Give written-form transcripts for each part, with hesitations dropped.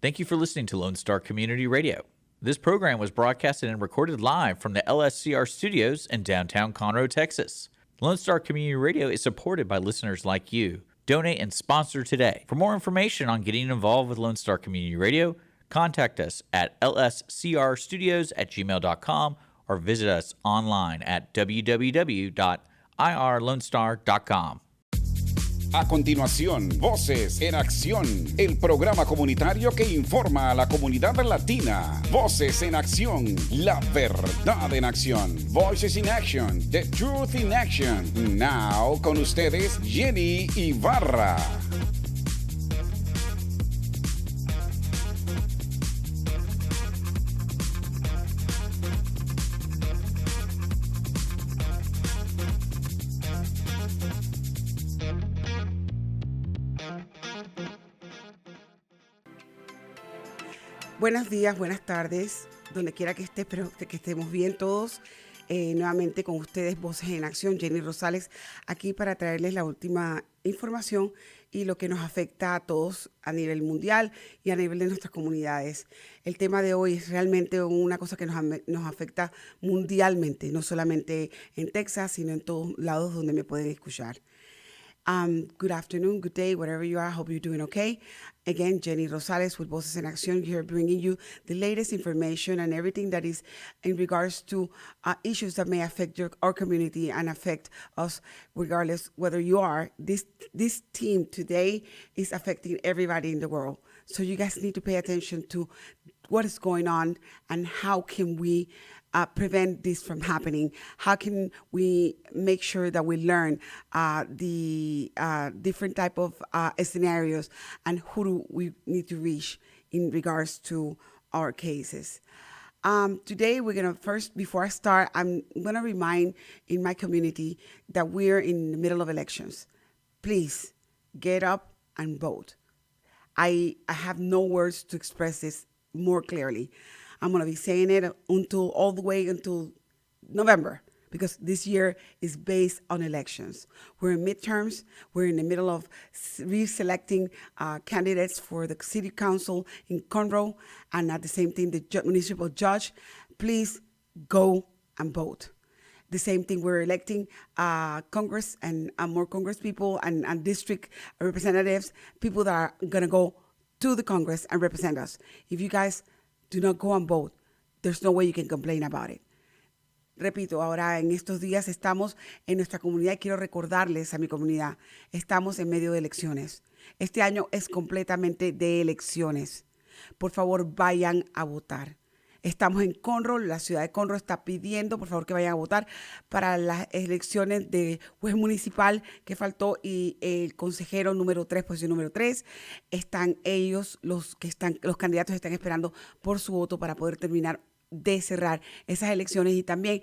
Thank you for listening to Lone Star Community Radio. This program was broadcasted and recorded live from the LSCR studios in downtown Conroe, Texas. Lone Star Community Radio is supported by listeners like you. Donate and sponsor today. For more information on getting involved with Lone Star Community Radio, contact us at lscrstudios@gmail.com or visit us online at www.irlonestar.com. A continuación, Voces en Acción, el programa comunitario que informa a la comunidad latina. Voces en Acción, la verdad en acción. Voices in Action, the truth in action. Now, con ustedes, Jenny Ibarra. Buenos días, buenas tardes, donde quiera que esté, espero que estemos bien todos. Nuevamente con ustedes, Voces en Acción, Jenny Rosales, aquí para traerles la última información y lo que nos afecta a todos a nivel mundial y a nivel de nuestras comunidades. El tema de hoy es realmente una cosa que nos afecta mundialmente, no solamente en Texas, sino en todos lados donde me pueden escuchar. Good afternoon, good day, wherever you are. I hope you're doing okay. Again, Jenny Rosales with Voces en Acción here, bringing you the latest information and everything that is in regards to issues that may affect our community and affect us, regardless whether you are. This team today is affecting everybody in the world. So you guys need to pay attention to what is going on and how can we prevent this from happening? How can we make sure that we learn the different type of scenarios and who do we need to reach in regards to our cases? Today, we're going to first, before I start, I'm going to remind in my community that we're in the middle of elections. Please get up and vote. I have no words to express this more clearly. I'm going to be saying it all the way until November, because this year is based on elections. We're in midterms. We're in the middle of reselecting candidates for the city council in Conroe, and at the same time, the municipal judge. Please go and vote. The same thing, we're electing Congress and more Congress people and district representatives, people that are going to go to the Congress and represent us. If you guys do not go and vote, there's no way you can complain about it. Repito, ahora en estos días estamos en nuestra comunidad y quiero recordarles a mi comunidad, estamos en medio de elecciones. Este año es completamente de elecciones. Por favor, vayan a votar. Estamos en Conroe, la ciudad de Conroe está pidiendo, por favor, que vayan a votar para las elecciones de juez municipal que faltó y el consejero número 3, posición número 3. Están ellos, los candidatos están esperando por su voto para poder terminar de cerrar esas elecciones y también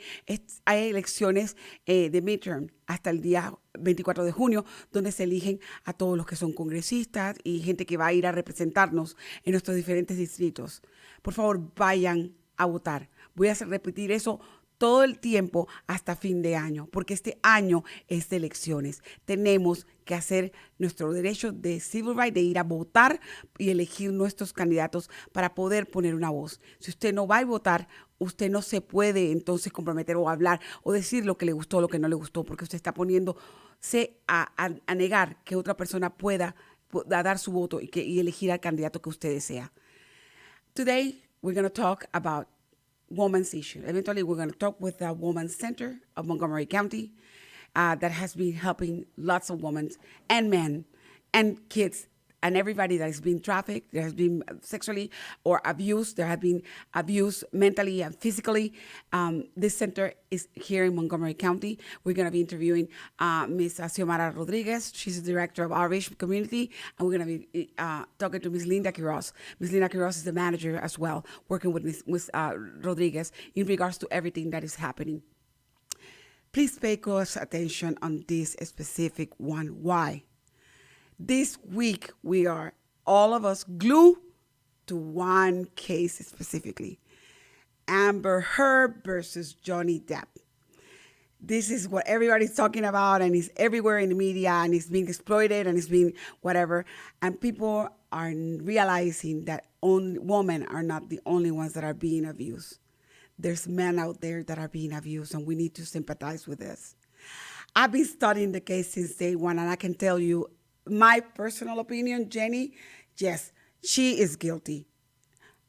hay elecciones de midterm hasta el día 24 de junio, donde se eligen a todos los que son congresistas y gente que va a ir a representarnos en nuestros diferentes distritos. Por favor, vayan a votar. Voy a repetir eso todo el tiempo hasta fin de año, porque este año es de elecciones. Tenemos que hacer nuestro derecho de civil right, de ir a votar y elegir nuestros candidatos para poder poner una voz. Si usted no va a votar, usted no se puede entonces comprometer o hablar o decir lo que le gustó o lo que no le gustó, porque usted está poniéndose a negar que otra persona pueda dar su voto y elegir al candidato que usted desea. Today, we're going to talk about women's issue. Eventually, we're going to talk with the Women's Center of Montgomery County that has been helping lots of women and men and kids and everybody that has been trafficked, that has been sexually or abused, there have been abused mentally and physically. This center is here in Montgomery County. We're going to be interviewing Ms. Siomara Rodriguez. She's the director of Outreach Community, and we're going to be talking to Ms. Linda Quiroz. Ms. Linda Quiroz is the manager as well, working with Ms. Rodriguez in regards to everything that is happening. Please pay close attention on this specific one. Why? This week, we are, all of us, glued to one case specifically. Amber Heard versus Johnny Depp. This is what everybody's talking about, and it's everywhere in the media, and it's being exploited, and it's being whatever. And people are realizing that women are not the only ones that are being abused. There's men out there that are being abused, and we need to sympathize with this. I've been studying the case since day one, and I can tell you my personal opinion, Jenny, yes, she is guilty.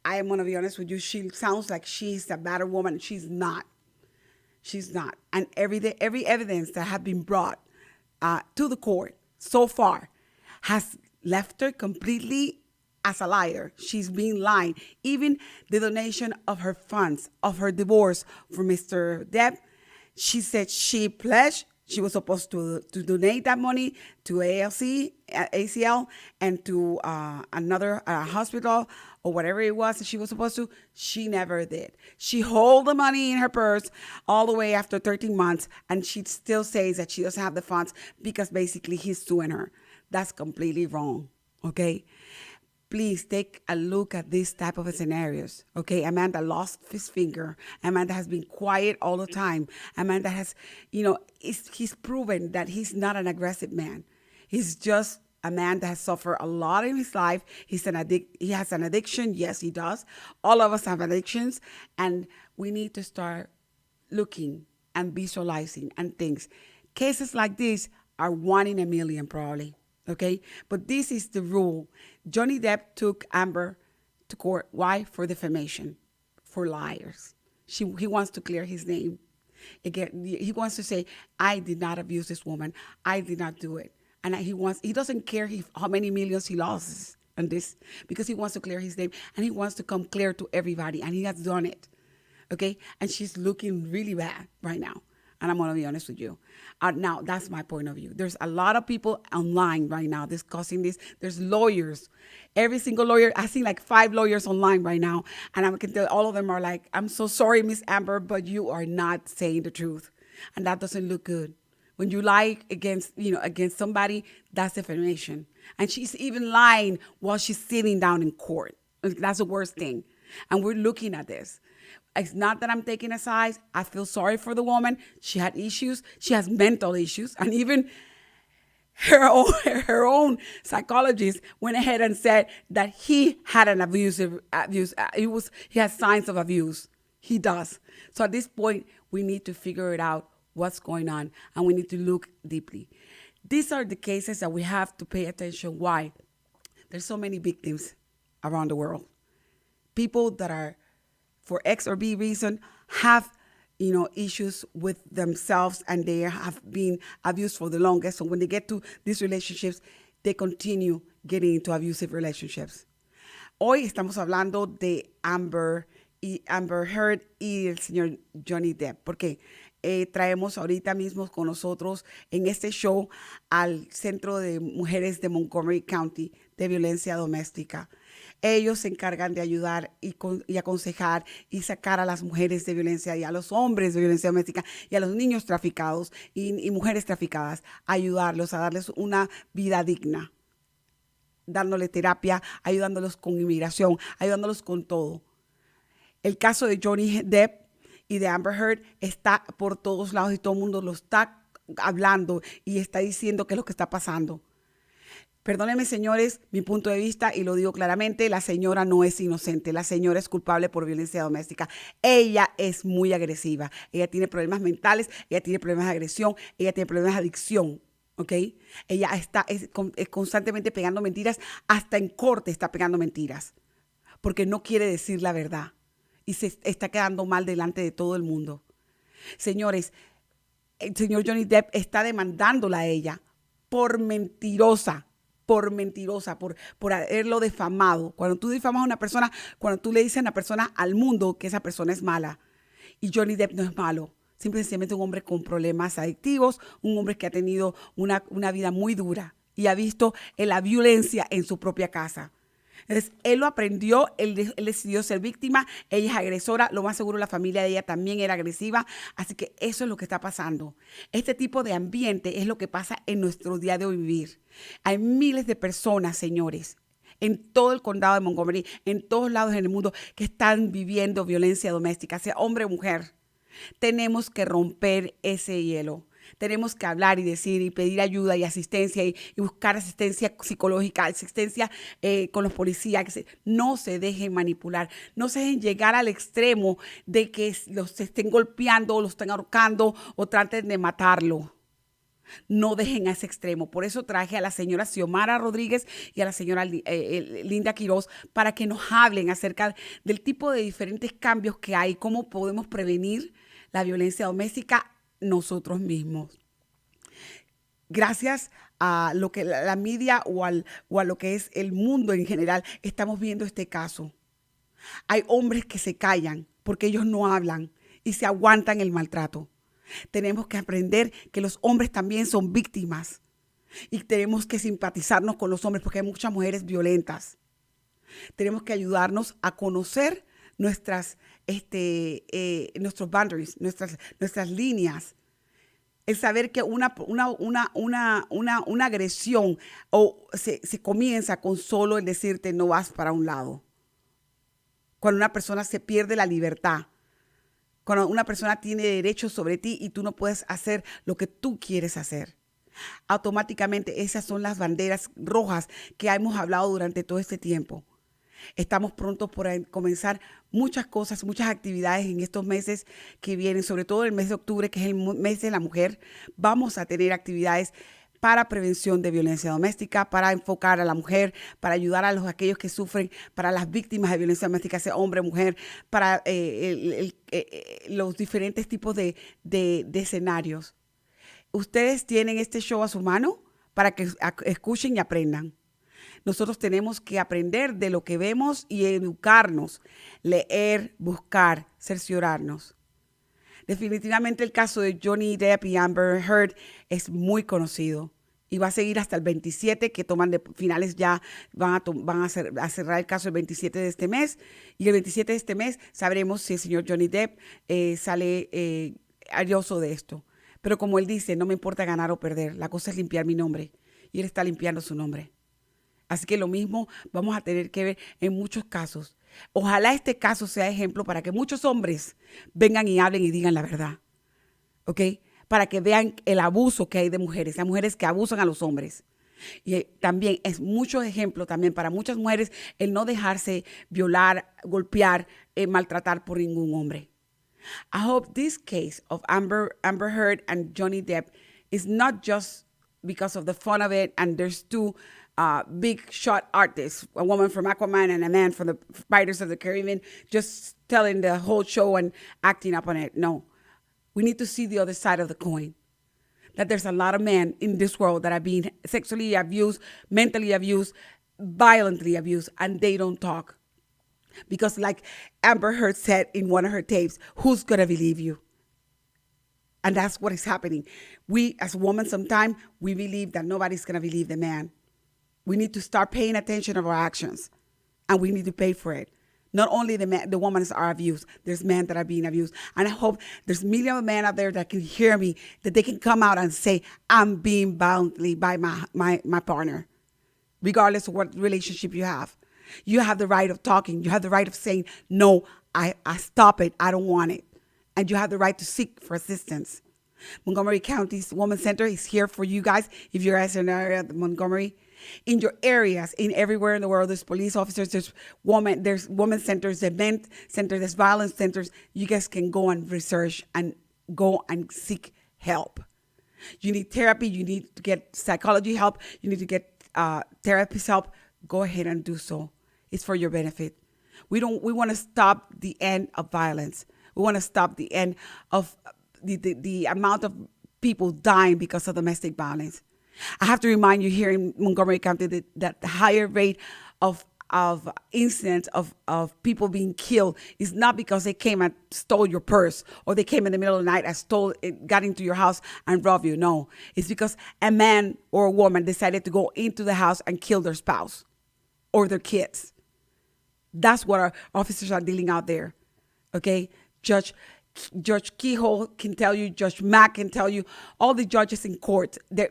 I am going to be honest with you. She sounds like she's a better woman. She's not. She's not. And every evidence that has been brought to the court so far has left her completely as a liar. She's been lying. Even the donation of her funds, of her divorce for Mr. Depp, she said she pledged. She was supposed to donate that money to ACL, and to another hospital or whatever it was that she was supposed to. She never did. She held the money in her purse all the way after 13 months, and she still says that she doesn't have the funds because basically he's suing her. That's completely wrong, okay? Please take a look at this type of scenarios, okay? A man that lost his finger, a man that has been quiet all the time, a man that has, he's proven that he's not an aggressive man. He's just a man that has suffered a lot in his life. He has an addiction. Yes, he does. All of us have addictions, and we need to start looking and visualizing and things. Cases like this are 1 in a million probably. Okay, but this is the rule. Johnny Depp took Amber to court. Why? For defamation, for liars. He wants to clear his name. Again, he wants to say, I did not abuse this woman. I did not do it. And he doesn't care how many millions he loses on this, because he wants to clear his name, and he wants to come clear to everybody, and he has done it. Okay, and she's looking really bad right now. And I'm going to be honest with you. Now, that's my point of view. There's a lot of people online right now discussing this. There's lawyers. Every single lawyer, I see like 5 lawyers online right now. And I can tell all of them are like, I'm so sorry, Miss Amber, but you are not saying the truth. And that doesn't look good. When you lie against somebody, that's defamation. And she's even lying while she's sitting down in court. That's the worst thing. And we're looking at this. It's not that I'm taking a side. I feel sorry for the woman. She had issues. She has mental issues. And even her own psychologist went ahead and said that he had an abuse. He has signs of abuse. He does. So at this point, we need to figure it out, what's going on, and we need to look deeply. These are the cases that we have to pay attention. Why? There's so many victims around the world. People that are, for X or B reason, have issues with themselves, and they have been abused for the longest. So when they get to these relationships, they continue getting into abusive relationships. Hoy estamos hablando de Amber Heard y el señor Johnny Depp, porque traemos ahorita mismo con nosotros en este show al Centro de Mujeres de Montgomery County de Violencia Doméstica. Ellos se encargan de ayudar y aconsejar y sacar a las mujeres de violencia y a los hombres de violencia doméstica y a los niños traficados y mujeres traficadas, ayudarlos a darles una vida digna, dándole terapia, ayudándolos con inmigración, ayudándolos con todo. El caso de Johnny Depp y de Amber Heard está por todos lados y todo el mundo lo está hablando y está diciendo qué es lo que está pasando. Perdónenme, señores, mi punto de vista, y lo digo claramente, la señora no es inocente. La señora es culpable por violencia doméstica. Ella es muy agresiva. Ella tiene problemas mentales, ella tiene problemas de agresión, ella tiene problemas de adicción, ¿ok? Ella está constantemente pegando mentiras, hasta en corte está pegando mentiras, porque no quiere decir la verdad y se está quedando mal delante de todo el mundo. Señores, el señor Johnny Depp está demandándola a ella por mentirosa, por haberlo difamado. Cuando tú difamas a una persona, cuando tú le dices a una persona al mundo que esa persona es mala, y Johnny Depp no es malo, simplemente un hombre con problemas adictivos, un hombre que ha tenido una vida muy dura y ha visto la violencia en su propia casa. Entonces, él lo aprendió, él decidió ser víctima, ella es agresora, lo más seguro la familia de ella también era agresiva, así que eso es lo que está pasando. Este tipo de ambiente es lo que pasa en nuestro día de hoy vivir. Hay miles de personas, señores, en todo el condado de Montgomery, en todos lados en el mundo, que están viviendo violencia doméstica, sea hombre o mujer. Tenemos que romper ese hielo. Tenemos que hablar y decir y pedir ayuda y asistencia y buscar asistencia psicológica, asistencia con los policías. No se dejen manipular, no se dejen llegar al extremo de que los estén golpeando o los estén ahorcando o traten de matarlo. No dejen a ese extremo. Por eso traje a la señora Siomara Rodriguez y a la señora Linda Quiroz para que nos hablen acerca del tipo de diferentes cambios que hay, cómo podemos prevenir la violencia doméstica nosotros mismos. Gracias a lo que la media o a lo que es el mundo en general, estamos viendo este caso. Hay hombres que se callan porque ellos no hablan y se aguantan el maltrato. Tenemos que aprender que los hombres también son víctimas y tenemos que simpatizarnos con los hombres porque hay muchas mujeres violentas. Tenemos que ayudarnos a conocer nuestros boundaries, nuestras líneas. El saber que una agresión se comienza con solo el decirte no vas para un lado. Cuando una persona se pierde la libertad. Cuando una persona tiene derechos sobre ti y tú no puedes hacer lo que tú quieres hacer. Automáticamente esas son las banderas rojas que hemos hablado durante todo este tiempo. Estamos prontos por comenzar muchas cosas, muchas actividades en estos meses que vienen, sobre todo el mes de octubre, que es el mes de la mujer. Vamos a tener actividades para prevención de violencia doméstica, para enfocar a la mujer, para ayudar a aquellos que sufren, para las víctimas de violencia doméstica, sea hombre, mujer, para los diferentes tipos de escenarios. Ustedes tienen este show a su mano para que escuchen y aprendan. Nosotros tenemos que aprender de lo que vemos y educarnos, leer, buscar, cerciorarnos. Definitivamente el caso de Johnny Depp y Amber Heard es muy conocido y va a seguir hasta el 27, que toman de finales ya, van a cerrar el caso el 27 de este mes. Y el 27 de este mes sabremos si el señor Johnny Depp sale airoso de esto. Pero como él dice, no me importa ganar o perder, la cosa es limpiar mi nombre. Y él está limpiando su nombre. Así que lo mismo vamos a tener que ver en muchos casos. Ojalá este caso sea ejemplo para que muchos hombres vengan y hablen y digan la verdad. ¿Ok? Para que vean el abuso que hay de mujeres. Hay mujeres que abusan a los hombres. Y también es mucho ejemplo también para muchas mujeres el no dejarse violar, golpear, maltratar por ningún hombre. I hope this case of Amber Heard and Johnny Depp is not just because of the fun of it and there's two big shot artists, a woman from Aquaman and a man from the Pirates of the Caribbean, just telling the whole show and acting up on it. No, we need to see the other side of the coin. That there's a lot of men in this world that are being sexually abused, mentally abused, violently abused, and they don't talk. Because like Amber Heard said in one of her tapes, who's going to believe you? And that's what is happening. We, as women, sometimes we believe that nobody's going to believe the man. We need to start paying attention of our actions, and we need to pay for it. Not only the women are abused, there's men that are being abused. And I hope there's millions of men out there that can hear me, that they can come out and say, I'm being violently by my partner, regardless of what relationship you have. You have the right of talking. You have the right of saying, no, I stop it. I don't want it. And you have the right to seek for assistance. Montgomery County's Women's Center is here for you guys. If you're in an area of Montgomery, in your areas, in everywhere in the world, there's police officers, there's women's centers, there's men's centers, there's violence centers. You guys can go and research and go and seek help. You need therapy. You need to get psychology help. You need to get therapist help. Go ahead and do so. It's for your benefit. We want to stop the end of violence. We want to stop the end of the amount of people dying because of domestic violence. I have to remind you here in Montgomery County that the higher rate of incidents of people being killed is not because they came and stole your purse or they came in the middle of the night and got into your house and robbed you. No, it's because a man or a woman decided to go into the house and kill their spouse or their kids. That's what our officers are dealing out there. Okay, Judge Keyhole can tell you, Judge Mack can tell you, all the judges in court, the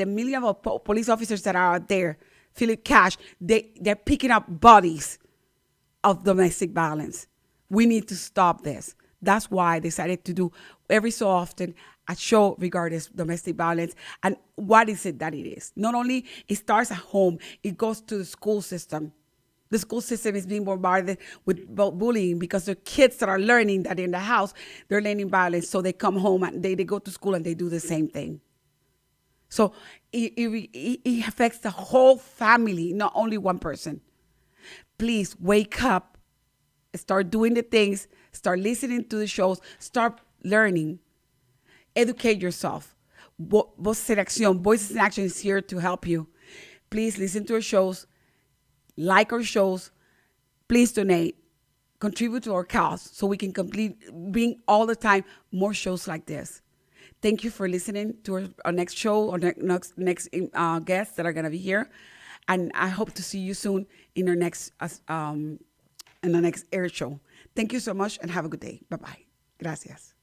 million of police officers that are out there, Philip Cash, they're picking up bodies of domestic violence. We need to stop this. That's why I decided to do every so often a show regarding domestic violence and what is it that it is. Not only it starts at home, it goes to the school system. The school system is being bombarded with bullying because the kids that are learning that in the house, they're learning violence. So they come home and they go to school and they do the same thing. So it affects the whole family, not only one person. Please wake up, start doing the things, start listening to the shows, start learning, educate yourself. Voces En Accíon, Voices in Action is here to help you. Please listen to our shows. Like our shows, please donate, contribute to our cause so we can bring all the time more shows like this. Thank you for listening to our next show or next guests that are going to be here. And I hope to see you soon in our next air show. Thank you so much and have a good day. Bye-bye. Gracias.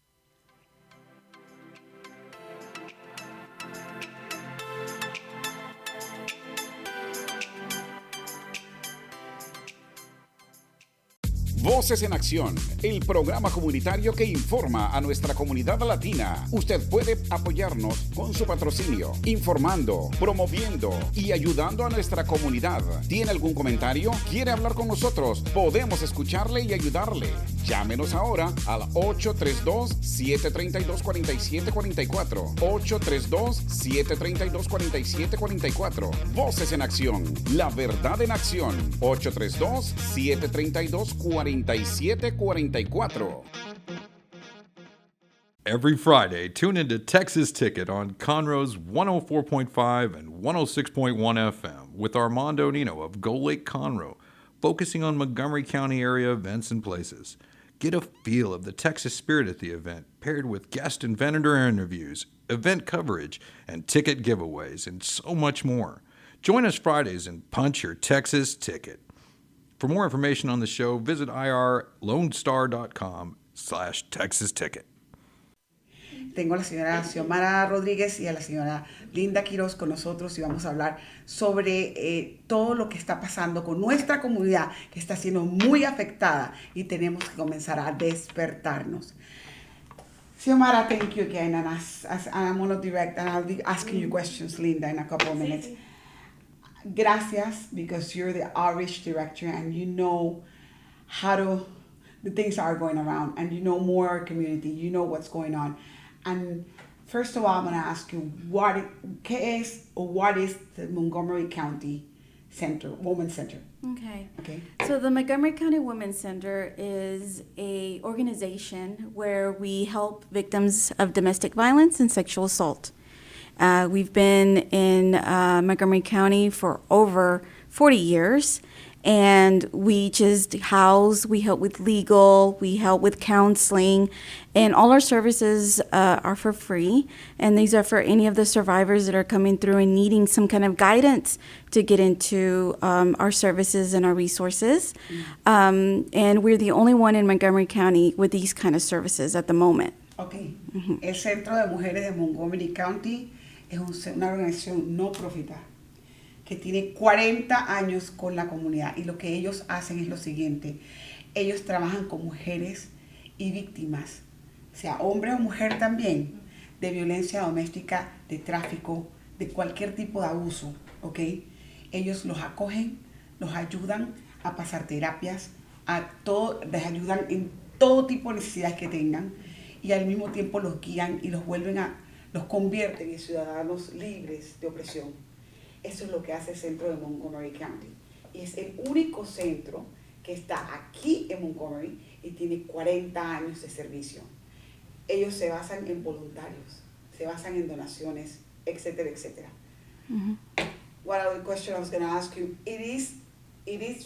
Voces en Acción, el programa comunitario que informa a nuestra comunidad latina. Usted puede apoyarnos con su patrocinio, informando, promoviendo y ayudando a nuestra comunidad. ¿Tiene algún comentario? ¿Quiere hablar con nosotros? Podemos escucharle y ayudarle. Llámenos ahora al 832-732-4744. 832-732-4744. Voces en Acción, la verdad en acción. 832-732-4744. Every Friday, tune into Texas Ticket on Conroe's 104.5 and 106.1 FM with Armando Nino of Gull Lake Conroe, focusing on Montgomery County area events and places. Get a feel of the Texas spirit at the event, paired with guest and vendor interviews, event coverage, and ticket giveaways, and so much more. Join us Fridays and punch your Texas Ticket. For more information on the show, visit irlonestar.com/Texas Ticket. Tengo a la señora Siomara Rodriguez y a la señora Linda Quiroz con nosotros y vamos a hablar sobre todo lo que está pasando con nuestra comunidad que está siendo muy afectada y tenemos que comenzar a despertarnos. Xiomara, thank you again, and I'm going to direct, and I'll be asking you questions, Linda, in a couple of minutes. Gracias, because you're the outreach director and you know the things are going around and you know more our community, you know what's going on. And first of all, I'm going to ask you, what is the Montgomery County Center, Women's Center? Okay. Okay. So the Montgomery County Women's Center is a organization where we help victims of domestic violence and sexual assault. We've been in Montgomery County for over 40 years, and we just we help with legal, we help with counseling, and all our services are for free. And these are for any of the survivors that are coming through and needing some kind of guidance to get into our services and our resources. And we're the only one in Montgomery County with these kind of services at the moment. Okay. Mm-hmm. El Centro de Mujeres de Montgomery County es una organización no profita que tiene 40 años con la comunidad y lo que ellos hacen es lo siguiente. Ellos trabajan con mujeres y víctimas, sea hombre o mujer también, de violencia doméstica, de tráfico, de cualquier tipo de abuso, ¿ok? Ellos los acogen, los ayudan a pasar terapias, les ayudan en todo tipo de necesidades que tengan y al mismo tiempo los guían y los convierten en ciudadanos libres de opresión. Eso es lo que hace el Centro de Montgomery County. Y es el único centro que está aquí en Montgomery y tiene 40 años de servicio. Ellos se basan en voluntarios, se basan en donaciones, etcétera, etcétera. Mm-hmm. One other question I was going to ask you, it is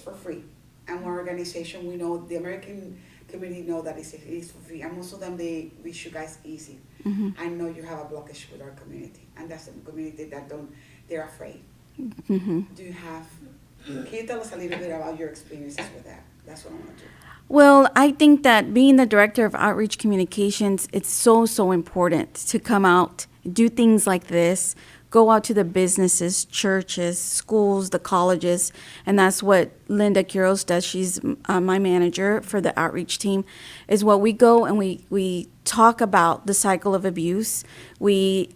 for free. And our organization, we know, the American community know that it is for free. And most of them, they reach you guys easy. Mm-hmm. I know you have a blockage with our community. And that's the community that they're afraid. Mm-hmm. Can you tell us a little bit about your experiences with that? That's what I want to do. Well, I think that being the director of outreach communications, it's so important to come out, do things like this, go out to the businesses, churches, schools, the colleges, and that's what Linda Quiroz does. She's my manager for the outreach team, is what we go and we talk about the cycle of abuse. We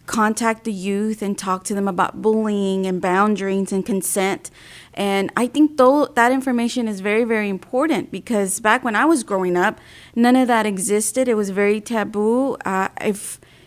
contact the youth and talk to them about bullying and boundaries and consent. And I think that information is very, very important, because back when I was growing up, none of that existed. It was very taboo.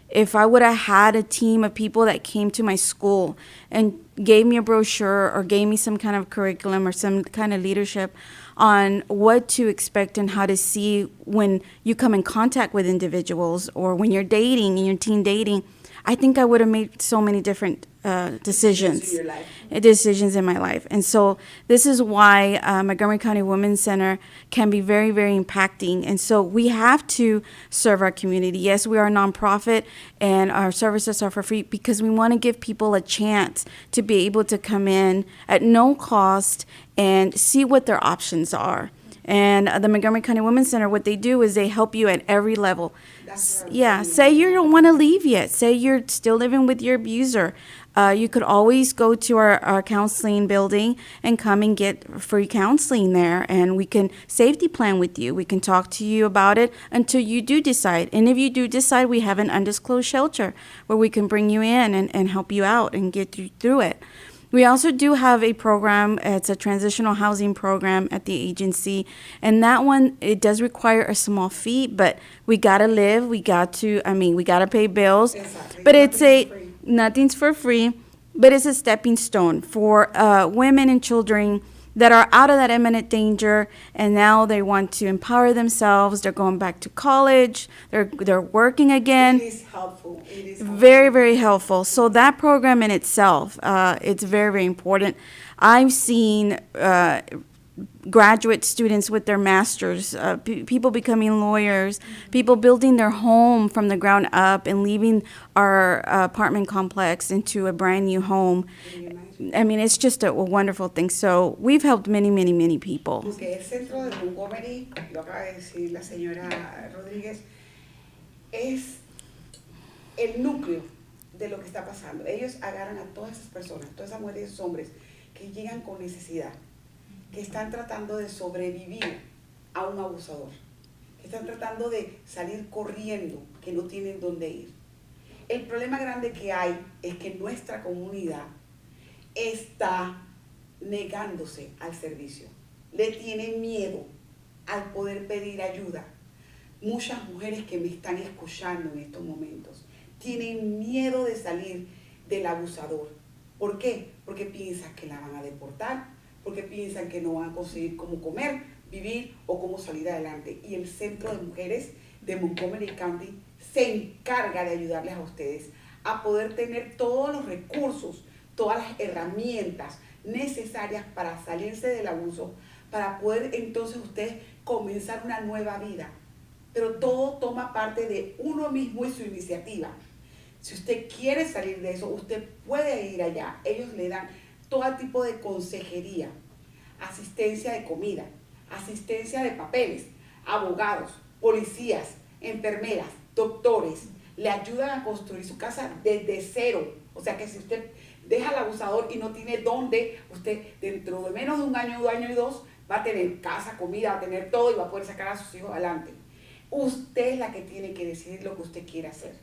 If I would have had a team of people that came to my school and gave me a brochure or gave me some kind of curriculum or some kind of leadership on what to expect and how to see when you come in contact with individuals or when you're dating and you're teen dating, I think I would have made so many different decisions in my life. And so this is why Montgomery County Women's Center can be very, very impacting. And so we have to serve our community. Yes, we are a nonprofit and our services are for free because we want to give people a chance to be able to come in at no cost and see what their options are. And the Montgomery County Women's Center, what they do is they help you at every level. Say you don't want to leave yet. Say you're still living with your abuser. You could always go to our counseling building and come and get free counseling there, and we can safety plan with you. We can talk to you about it until you do decide. And if you do decide, we have an undisclosed shelter where we can bring you in and help you out and get you through it. We also do have a program. It's a transitional housing program at the agency. And that one, it does require a small fee, but we got to live. We got to pay bills. Exactly. But nothing's for free, but it's a stepping stone for women and children that are out of that imminent danger, and now they want to empower themselves. They're going back to college. They're working again. It is helpful. It is helpful. Very, very helpful. So that program in itself, it's very, very important. I've seen graduate students with their masters, people becoming lawyers, people building their home from the ground up and leaving our apartment complex into a brand new home. I mean, it's just a wonderful thing. So we've helped many, many, many people. Porque el Centro de Montgomery, lo acaba de decir la señora Rodríguez, es el núcleo de lo que está pasando. Ellos agarran a todas esas personas, todas esas mujeres y esos hombres que llegan con necesidad, que están tratando de sobrevivir a un abusador, que están tratando de salir corriendo, que no tienen dónde ir. El problema grande que hay es que nuestra comunidad está negándose al servicio. Le tiene miedo al poder pedir ayuda. Muchas mujeres que me están escuchando en estos momentos tienen miedo de salir del abusador. ¿Por qué? Porque piensan que la van a deportar, porque piensan que no van a conseguir cómo comer, vivir o cómo salir adelante. Y el Centro de Mujeres de Montgomery County se encarga de ayudarles a ustedes a poder tener todos los recursos, todas las herramientas necesarias para salirse del abuso, para poder entonces ustedes comenzar una nueva vida. Pero todo toma parte de uno mismo y su iniciativa. Si usted quiere salir de eso, usted puede ir allá. Ellos le dan todo tipo de consejería, asistencia de comida, asistencia de papeles, abogados, policías, enfermeras, doctores. Le ayudan a construir su casa desde cero. O sea que si usted deja al abusador y no tiene dónde, usted dentro de menos de un año y dos, va a tener casa, comida, va a tener todo y va a poder sacar a sus hijos adelante. Usted es la que tiene que decidir lo que usted quiere hacer.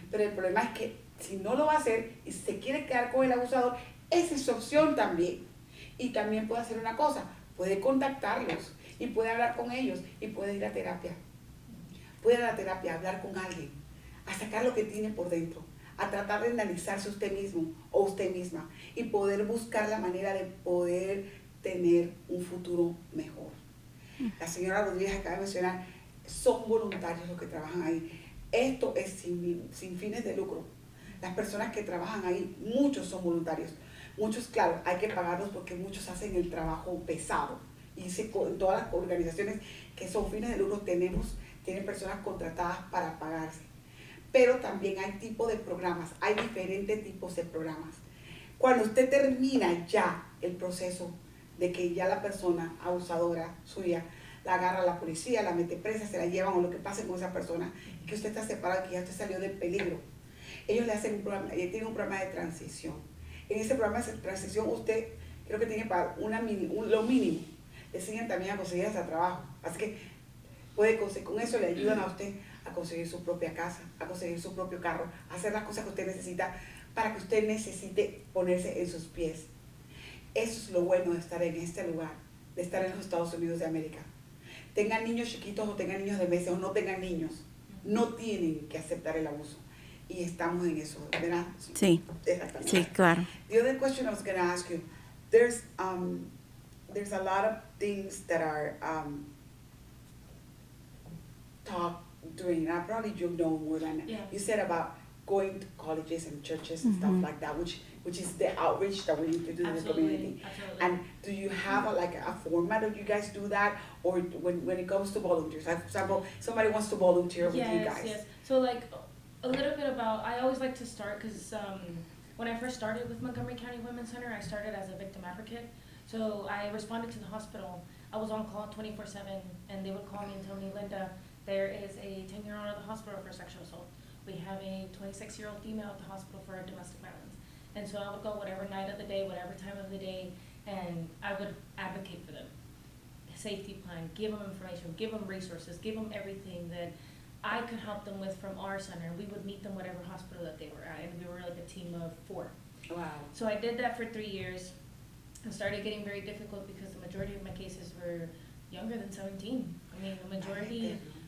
Pero el problema es que si no lo va a hacer y se quiere quedar con el abusador, esa es su opción también. Y también puede hacer una cosa, puede contactarlos y puede hablar con ellos y puede ir a terapia. Puede ir a la terapia, hablar con alguien, a sacar lo que tiene por dentro, a tratar de analizarse usted mismo o usted misma y poder buscar la manera de poder tener un futuro mejor. La señora Rodríguez acaba de mencionar, son voluntarios los que trabajan ahí. Esto es sin fines de lucro. Las personas que trabajan ahí, muchos son voluntarios. Muchos, claro, hay que pagarlos porque muchos hacen el trabajo pesado. Y en todas las organizaciones que son fines de lucro tienen personas contratadas para pagarse. Pero también hay tipos de programas, hay diferentes tipos de programas. Cuando usted termina ya el proceso de que ya la persona abusadora suya la agarra a la policía, la mete presa, se la llevan o lo que pase con esa persona, que usted está separado, que ya usted salió del peligro. ellos le hacen un programa, tienen un programa de transición. En ese programa de transición usted creo que tiene para lo mínimo, le enseñan también a conseguir hasta trabajo. Así que con eso le ayudan a usted a conseguir su propia casa, a conseguir su propio carro, a hacer las cosas que usted necesita para que usted necesite ponerse en sus pies. Eso es lo bueno de estar en este lugar, de estar en los Estados Unidos de América. Tengan niños chiquitos o tengan niños de meses o no tengan niños, no tienen que aceptar el abuso. Y estamos en eso, ¿verdad? Sí, sí, claro. The other question I was going to ask you, there's a lot of things that are taught during, and I probably you know more than you said about going to colleges and churches and stuff like that, which is the outreach that we need to do in the community. Absolutely. And do you have a format of you guys do that, or when it comes to volunteers? Like, for example, somebody wants to volunteer with you guys. Yes. So like a little bit about, I always like to start because when I first started with Montgomery County Women's Center, I started as a victim advocate. So I responded to the hospital. I was on call 24/7, and they would call me and tell me, Linda, there is a 10-year-old at the hospital for sexual assault. We have a 26-year-old female at the hospital for domestic violence. And so I would go whatever night of the day, whatever time of the day, and I would advocate for them. Safety plan, give them information, give them resources, give them everything that I could help them with from our center. We would meet them whatever hospital that they were at, and we were like a team of 4. Wow. So I did that for 3 years. It started getting very difficult because the majority of my cases were younger than 17. I mean, the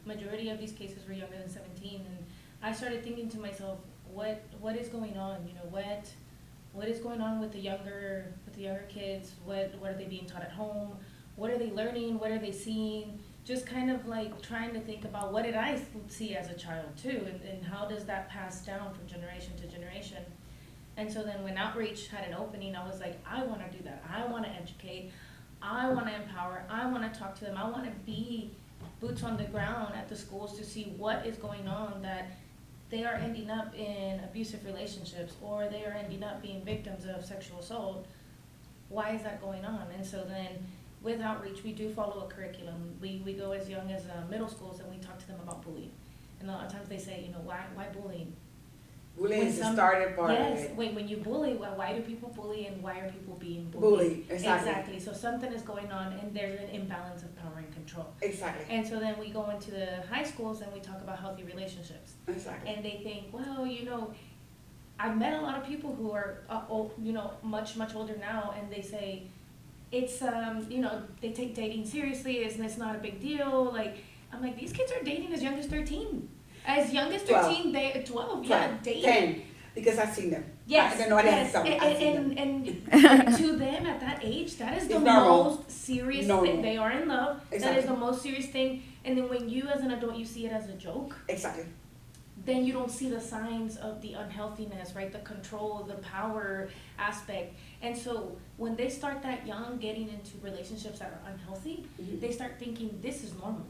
majority of these cases were younger than 17, and I started thinking to myself, what is going on? You know, what is going on with the younger kids? What are they being taught at home? What are they learning? What are they seeing? Just kind of like trying to think about what did I see as a child too, and how does that pass down from generation to generation? And so then when outreach had an opening, I was like, I want to do that. I want to educate. I want to empower. I want to talk to them. I want to be boots on the ground at the schools to see what is going on, that they are ending up in abusive relationships or they are ending up being victims of sexual assault. Why is that going on? And so then with outreach, we do follow a curriculum. We go as young as middle schools, and we talk to them about bullying. And a lot of times they say, you know, why bullying? Bullying is the starting part of it. Yes, when you bully, well, why do people bully and why are people being bullied? Bully, exactly. Exactly. So something is going on, and there's an imbalance of power and control. Exactly. And so then we go into the high schools and we talk about healthy relationships. Exactly. And they think, well, you know, I've met a lot of people who are, you know, much older now, and they say, it's, you know, they take dating seriously, it's not a big deal. Like, I'm like, these kids are dating as young as 13. As young as 13, 12, yeah, dating. 10, because I've seen them. Yes, I know I yes. some. I've seen them. And to them at that age, that is the most serious thing. They are in love. Exactly. That is the most serious thing. And then when you as an adult, you see it as a joke. Exactly. Then you don't see the signs of the unhealthiness, right? The control, the power aspect. And so when they start that young, getting into relationships that are unhealthy, they start thinking, this is normal.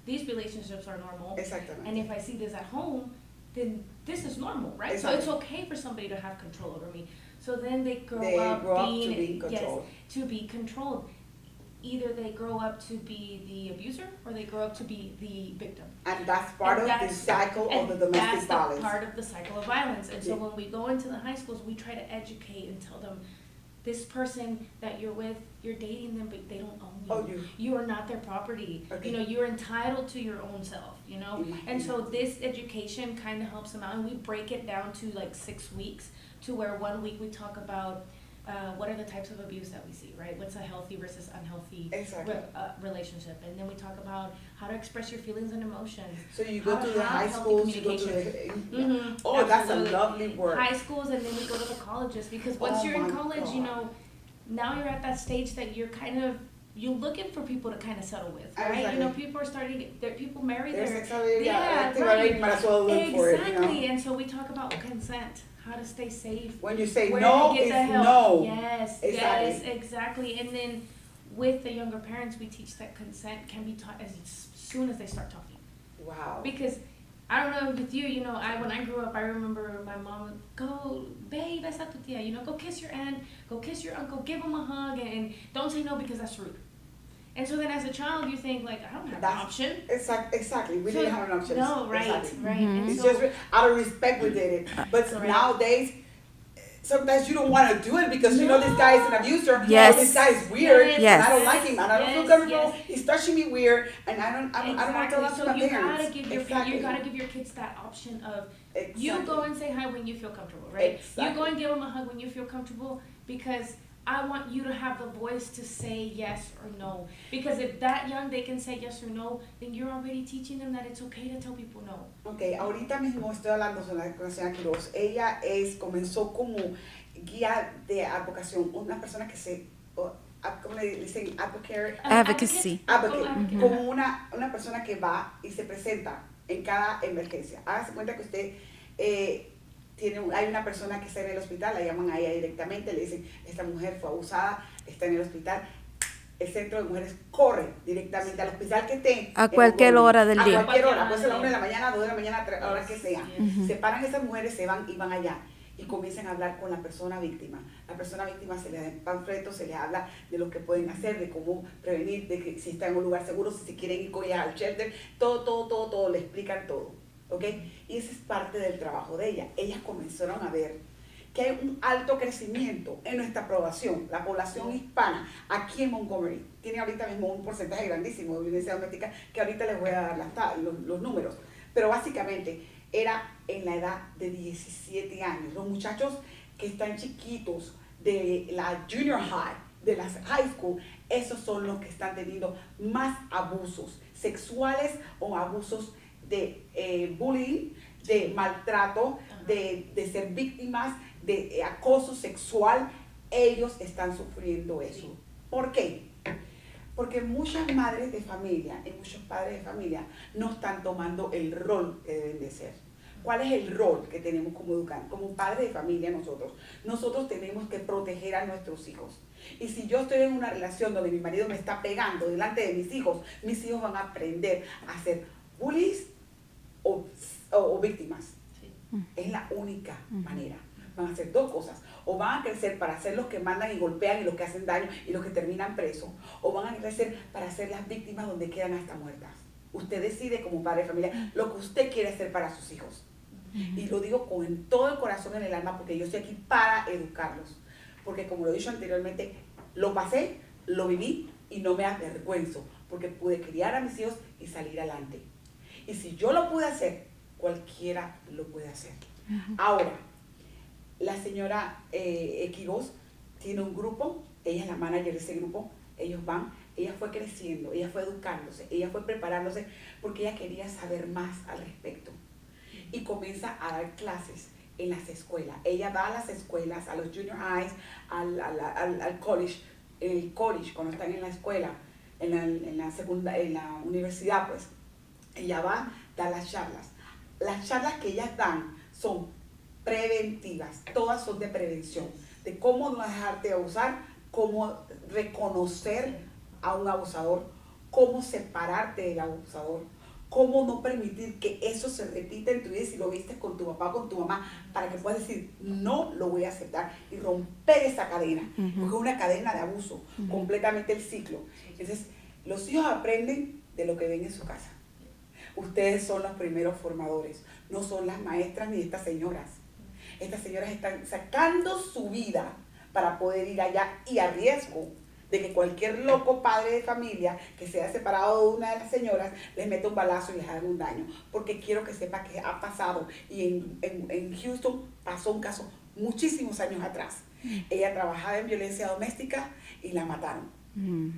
These relationships are normal. Exactly. And if I see this at home, then this is normal, right? Exactly. So it's okay for somebody to have control over me. So then they grow They up grow up being, to be controlled. yes, to be controlled. Either they grow up to be the abuser or they grow up to be the victim. And that's part of the cycle of the domestic violence. That's part of the cycle of violence. And so when we go into the high schools, we try to educate and tell them, this person that you're with, you're dating them, but they don't own you. Oh, you. You are not their property. Okay. You know, you're entitled to your own self, you know? And so this education kind of helps them out, and we break it down to like 6 weeks, to where 1 week we talk about what are the types of abuse that we see, right? What's a healthy versus unhealthy Exactly. relationship? And then we talk about how to express your feelings and emotions. So you go to the high schools, you go to the... Oh, that's a lovely word. High schools, and then we go to the colleges, because once you're in college, you know, now you're at that stage that you're kind of, you're looking for people to kind of settle with, right? Exactly. You know, people are starting, people marry There's their... sexuality, Yeah, right. Might as well look for it, you know? Exactly, and so we talk about consent, how to stay safe. When you say where no, to get it's the help. no. Yes, Exactly. yes, exactly. And then with the younger parents, we teach that consent can be taught as soon as they start talking. Wow. Because I don't know with you, you know, when I grew up, I remember my mom would go, babe, besa tu tia, you know, go kiss your aunt, go kiss your uncle, give them a hug, and don't say no because that's rude. And so then as a child, you think, like, I don't have an option. Exactly. We didn't have an option. No, right, exactly. right. And It's so, just out of respect we did it. But Correct. nowadays, sometimes you don't want to do it because you know this guy is an abuser. Yes. Or this guy is weird. Yes. And I don't like him. And I don't feel Yes, comfortable. yes. He's touching me weird. And I don't want to tell that to so my you parents. gotta give your Exactly. you gotta give your kids that option of Exactly. you go and say hi when you feel comfortable, right? Exactly. You go and give them a hug when you feel comfortable, because I want you to have the voice to say yes or no. Because if that young they can say yes or no, then you're already teaching them that it's okay to tell people no. Ok, ahorita mismo estoy hablando con la señora Quiroz. Ella comenzó como guía de advocación, una persona que ¿cómo le dicen? Advocacy. Advocate, como una persona que va y se presenta en cada emergencia. Hágase cuenta que usted hay una persona que está en el hospital, la llaman a ella directamente, le dicen, esta mujer fue abusada, está en el hospital. El Centro de Mujeres corre directamente al hospital que esté. A cualquier hora del día. A cualquier hora, puede ser a la 1 de la mañana, 2 de la mañana, 3 horas que sea. Yes. Se paran esas mujeres, se van y van allá. Y comienzan a hablar con la persona víctima. La persona víctima se les da panfletos, se les habla de lo que pueden hacer, de cómo prevenir, de que si están en un lugar seguro, si se quieren ir con ellas al shelter, todo, le explican todo. ¿Ok? Y esa es parte del trabajo de ellas. Ellas comenzaron a ver que hay un alto crecimiento en nuestra población, la población hispana, aquí en Montgomery. Tiene ahorita mismo un porcentaje grandísimo de violencia doméstica, que ahorita les voy a dar los números. Pero básicamente era en la edad de 17 años. Los muchachos que están chiquitos de la junior high, de las high school, esos son los que están teniendo más abusos sexuales o abusos de bullying, de maltrato, de ser víctimas, de acoso sexual. Ellos están sufriendo eso. Sí. ¿Por qué? Porque muchas madres de familia y muchos padres de familia no están tomando el rol que deben de ser. ¿Cuál es el rol que tenemos como educantes? Como padres de familia nosotros tenemos que proteger a nuestros hijos. Y si yo estoy en una relación donde mi marido me está pegando delante de mis hijos van a aprender a ser bullies o víctimas. Sí. Es la única manera. Van a hacer dos cosas. O van a crecer para ser los que mandan y golpean y los que hacen daño y los que terminan presos. O van a crecer para ser las víctimas donde quedan hasta muertas. Usted decide como padre de familia lo que usted quiere hacer para sus hijos. Y lo digo con todo el corazón en el alma porque yo estoy aquí para educarlos. Porque como lo he dicho anteriormente, lo pasé, lo viví y no me avergüenzo. Porque pude criar a mis hijos y salir adelante. Y si yo lo pude hacer, cualquiera lo puede hacer. Ahora, la señora Quiroz tiene un grupo, ella es la manager de ese grupo, ellos van, ella fue creciendo, ella fue educándose, ella fue preparándose porque ella quería saber más al respecto. Y comienza a dar clases en las escuelas. Ella va a las escuelas, a los junior highs, al college, el college, cuando están en la escuela, en la universidad, pues. Ella va a dar las charlas. Las charlas que ellas dan son preventivas, todas son de prevención, de cómo no dejarte abusar, cómo reconocer a un abusador, cómo separarte del abusador, cómo no permitir que eso se repita en tu vida si lo viste con tu papá o con tu mamá, para que puedas decir, no lo voy a aceptar y romper esa cadena, porque es una cadena de abuso, completamente el ciclo. Entonces, los hijos aprenden de lo que ven en su casa. Ustedes son los primeros formadores, no son las maestras ni estas señoras. Estas señoras están sacando su vida para poder ir allá y a riesgo de que cualquier loco padre de familia que se haya separado de una de las señoras les meta un balazo y les haga un daño. Porque quiero que sepa que ha pasado. Y en Houston pasó un caso muchísimos años atrás. Ella trabajaba en violencia doméstica y la mataron.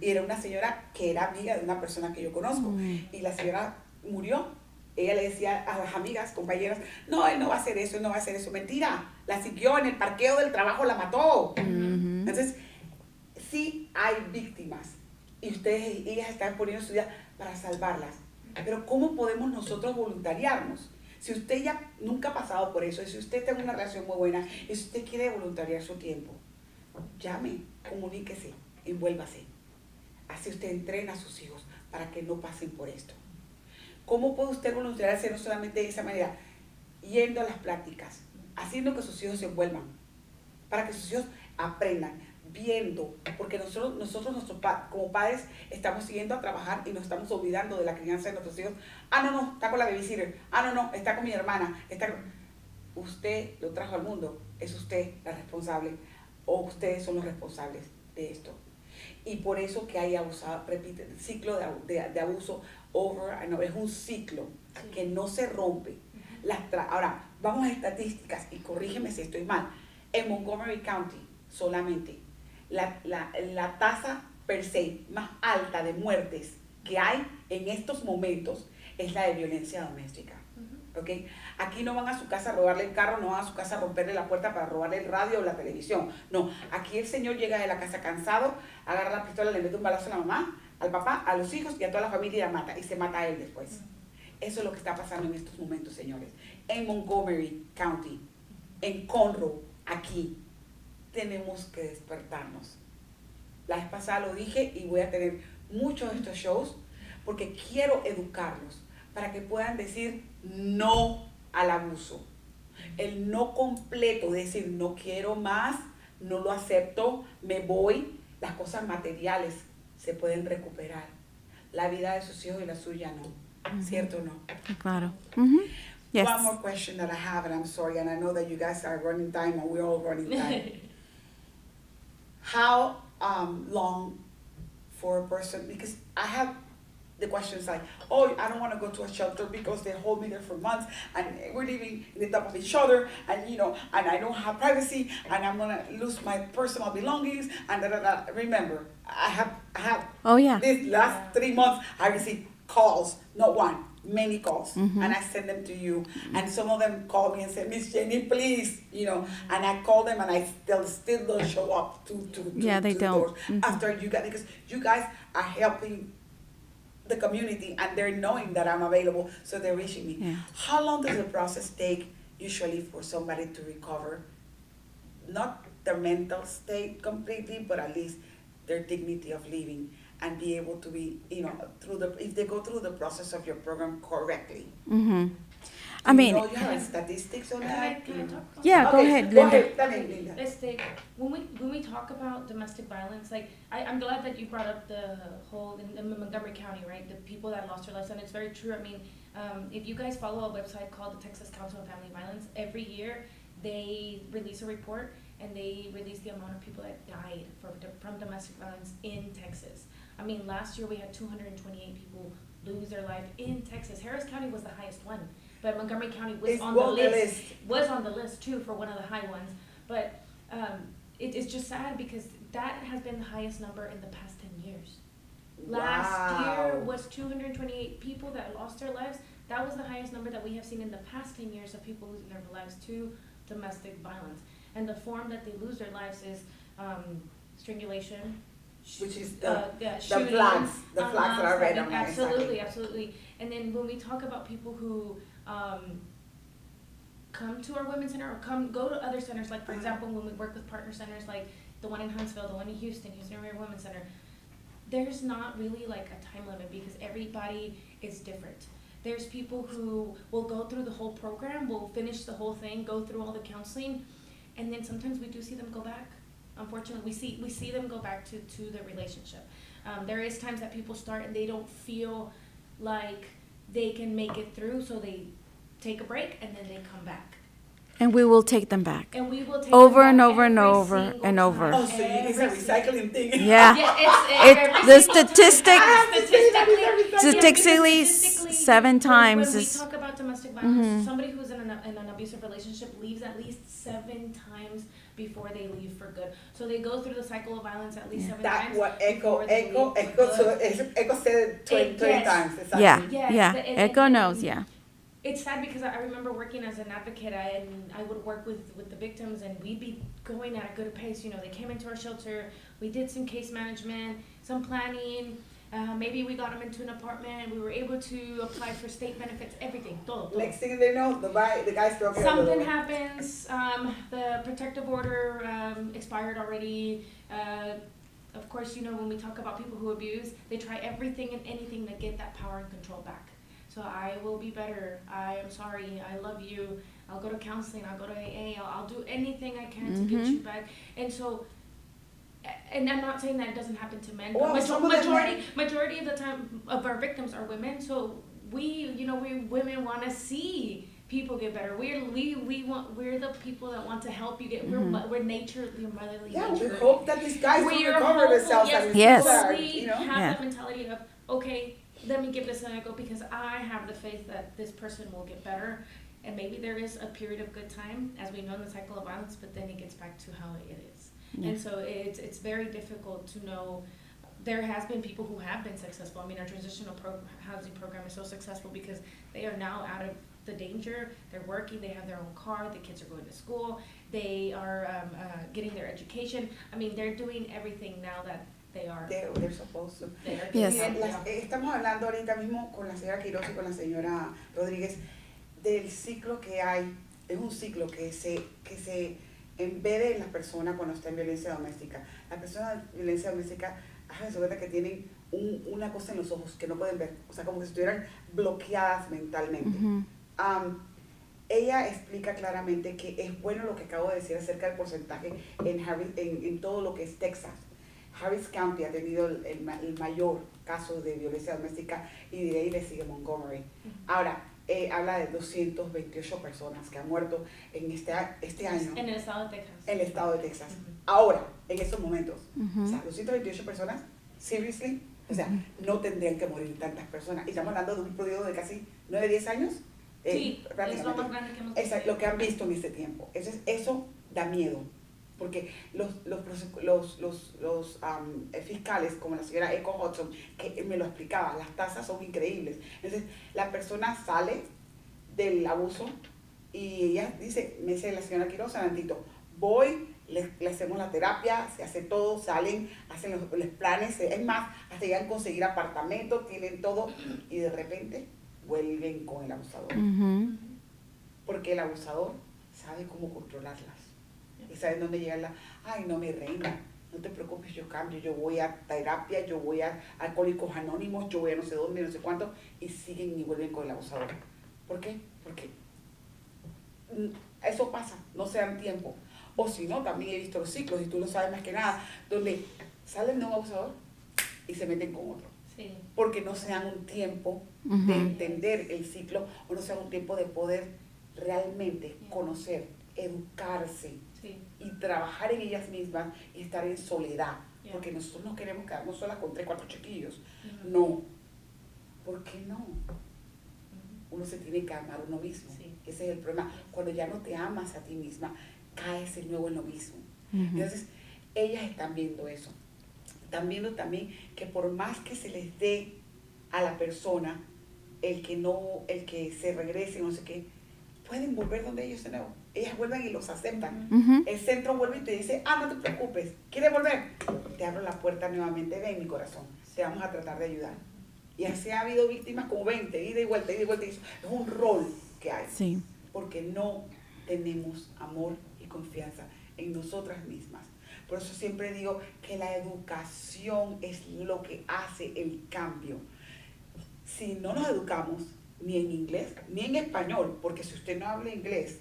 Y era una señora que era amiga de una persona que yo conozco. Y la señora murió. Ella le decía a las amigas, compañeras, no, él no va a hacer eso, él no va a hacer eso. Mentira, la siguió en el parqueo del trabajo, la mató. Entonces, sí hay víctimas y ellas están poniendo su vida para salvarlas. Pero ¿cómo podemos nosotros voluntariarnos? Si usted ya nunca ha pasado por eso, y si usted está en una relación muy buena, y si usted quiere voluntariar su tiempo, llame, comuníquese, envuélvase. Así usted entrena a sus hijos para que no pasen por esto. ¿Cómo puede usted voluntariarse no solamente de esa manera? Yendo a las prácticas, haciendo que sus hijos se envuelvan, para que sus hijos aprendan, viendo, porque nosotros como padres estamos siguiendo a trabajar y nos estamos olvidando de la crianza de nuestros hijos. No, está con la babysitter. No, está con mi hermana. Usted lo trajo al mundo, es usted la responsable, o ustedes son los responsables de esto. Y por eso que hay abusado, repite, el ciclo de abuso es un ciclo que no se rompe. Ahora, vamos a estadísticas y corrígeme si estoy mal. En Montgomery County solamente la tasa per se más alta de muertes que hay en estos momentos es la de violencia doméstica. ¿Okay? Aquí no van a su casa a robarle el carro, no van a su casa a romperle la puerta para robarle el radio o la televisión. No, aquí el señor llega de la casa cansado, agarra la pistola, le mete un balazo a la mamá, al papá, a los hijos y a toda la familia y la mata. Y se mata a él después. Eso es lo que está pasando en estos momentos, señores. En Montgomery County, en Conroe, aquí, tenemos que despertarnos. La vez pasada lo dije y voy a tener muchos de estos shows porque quiero educarlos para que puedan decir no al abuso. El no completo, decir no quiero más, no lo acepto, me voy. Las cosas materiales se pueden recuperar. La vida de sus hijos y la suya no. ¿Cierto o no? Claro. Yes. One more question that I have, and I'm sorry, and I know that you guys are running time, and we're all running time. How long for a person, because I have the questions like, oh, I don't want to go to a shelter because they hold me there for months, and we're living in the top of each other, and and I don't have privacy, and I'm gonna lose my personal belongings, and da da da. Remember, I have. Oh yeah. These last 3 months, I received calls, not one, many calls, and I send them to you, and some of them call me and say, Miss Jenny, please, and I call them, and they'll still don't show up to they the don't. doors after you guys, because you guys are helping the community, and they're knowing that I'm available, so they're reaching me. Yeah. How long does the process take usually for somebody to recover? Not their mental state completely, but at least their dignity of living, and be able to be, if they go through the process of your program correctly. I mean, you have statistics on that? Can I talk about yeah, that? go ahead, Linda. Linda. When we talk about domestic violence, like I'm glad that you brought up the whole in Montgomery County, right? The people that lost their lives, and it's very true. I mean, if you guys follow a website called the Texas Council on Family Violence, every year they release a report and they release the amount of people that died from domestic violence in Texas. I mean, last year we had 228 people lose their life in Texas. Harris County was the highest one, but Montgomery County was on the list. Was on the list too for one of the high ones. But it's just sad because that has been the highest number in the past 10 years. Last year was 228 people that lost their lives. That was the highest number that we have seen in the past 10 years of people losing their lives to domestic violence. And the form that they lose their lives is strangulation, which is the shooting, flags that are red on my Absolutely. And then when we talk about people who come to our women's center or go to other centers, like for example, when we work with partner centers like the one in Huntsville, the one in Houston Area Women's Center, there's not really like a time limit because everybody is different. There's people who will go through the whole program, will finish the whole thing, go through all the counseling, and then sometimes we do see them go back. Unfortunately, we see them go back to their relationship. There is times that people start and they don't feel like they can make it through, so they take a break and then they come back. And we will take them back. And we will take over them and back over and every over single and over. time. Oh, so it's a recycling thing. Yeah. The statistically, statistically 7 times when we is. talk about domestic violence, somebody who's in an abusive relationship leaves at least 7 times before they leave for good. So they go through the cycle of violence at least 7 times. That's what Echo said 20 times. Exactly. Yeah. Echo knows, yeah. It's sad because I remember working as an advocate and I would work with the victims and we'd be going at a good pace. They came into our shelter, we did some case management, some planning, maybe we got them into an apartment, we were able to apply for state benefits, everything, todo. Next thing they know, the guy's broken. Something happens, the protective order expired already. Of course, when we talk about people who abuse, they try everything and anything to get that power and control back. So I will be better. I am sorry. I love you. I'll go to counseling. I'll go to AA. I'll do anything I can to get you back. And so and I'm not saying that it doesn't happen to men, Well, but some of them majority of the time of our victims are women. So we women want to see people get better. We're the people that want to help you get. We're nature, we're motherly nature. We hope that these guys will We're recover hopeful, themselves. Yes. We You know? have Yeah. that mentality of, okay, let me give this a go because I have the faith that this person will get better. And maybe there is a period of good time, as we know in the cycle of violence, but then it gets back to how it is. Yeah. And so it's very difficult to know. There has been people who have been successful. I mean, our transitional housing program is so successful because they are now out of the danger. They're working, they have their own car, the kids are going to school, they are getting their education. I mean, they're doing everything now that they are. They're supposed to. They are Yes. doing Mire, something. estamos hablando ahorita mismo con la señora Quiroz y con la señora Rodríguez del ciclo que hay. Es un ciclo que se embede en las personas cuando está en violencia doméstica. Las personas de violencia doméstica hacen su cuenta que tienen una cosa en los ojos que no pueden ver, o sea, como si estuvieran bloqueadas mentalmente. Ella explica claramente que es bueno lo que acabo de decir acerca del porcentaje en todo lo que es Texas. Harris County ha tenido el mayor caso de violencia doméstica y de ahí le sigue Montgomery. Ahora, habla de 228 personas que han muerto en este año. En el estado de Texas. En el estado de Texas. Ahora, en estos momentos. O sea, 228 personas, seriously, o sea, no tendrían que morir tantas personas. Y estamos hablando de un periodo de casi 9-10 años. Sí, prácticamente. es lo más grande que hemos visto. Exacto, lo que han visto en este tiempo. Eso da miedo. Porque los fiscales, como la señora Echo Hudson, que me lo explicaba, las tasas son increíbles. Entonces, la persona sale del abuso y ella dice, me dice la señora Quiroz, Sanantito, voy, le hacemos la terapia, se hace todo, salen, hacen los planes, es más, hasta llegan a conseguir apartamentos, tienen todo, y de repente vuelven con el abusador. Porque el abusador sabe cómo controlarlas. Y saben dónde llegarla. Ay, no, mi reina, no te preocupes, yo cambio, yo voy a terapia, yo voy a Alcohólicos Anónimos, yo voy a no sé dónde, no sé cuánto, y siguen y vuelven con el abusador. ¿Por qué? Porque eso pasa, no se dan tiempo. O si no, también he visto los ciclos, y tú lo sabes más que nada, donde salen de un abusador y se meten con otro. Sí. Porque no se dan un tiempo de entender el ciclo, o no se dan un tiempo de poder realmente conocer, educarse. Sí. Y trabajar en ellas mismas y estar en soledad. Porque nosotros no queremos quedarnos solas con 3-4 chiquillos. No. ¿Por qué no? Uno se tiene que amar uno mismo. Sí. Ese es el problema. Cuando ya no te amas a ti misma, caes de nuevo en lo mismo. Entonces, ellas están viendo eso. Están viendo también que por más que se les dé a la persona el que se regrese, no sé qué, pueden volver donde ellos de nuevo. Ellas vuelven y los aceptan. El centro vuelve y te dice, no te preocupes, ¿quieres volver? Te abro la puerta nuevamente, ven mi corazón, te vamos a tratar de ayudar. Y así ha habido víctimas como 20, ida y vuelta, y eso es un rol que hay. Sí. Porque no tenemos amor y confianza en nosotras mismas. Por eso siempre digo que la educación es lo que hace el cambio. Si no nos educamos, ni en inglés, ni en español, porque si usted no habla inglés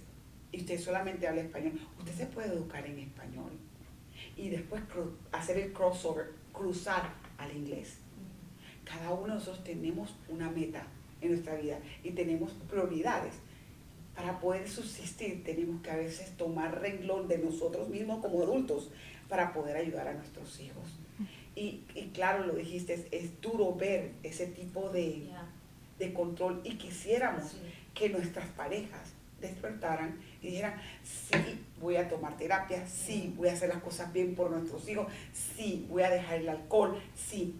y usted solamente habla español, usted se puede educar en español y después hacer el crossover, cruzar al inglés. Cada uno de nosotros tenemos una meta en nuestra vida y tenemos prioridades. Para poder subsistir tenemos que a veces tomar renglón de nosotros mismos como adultos para poder ayudar a nuestros hijos. Y claro, lo dijiste, es duro ver ese tipo de control y quisiéramos que nuestras parejas despertaran y dijeran, sí, voy a tomar terapia, sí, voy a hacer las cosas bien por nuestros hijos, sí, voy a dejar el alcohol, sí.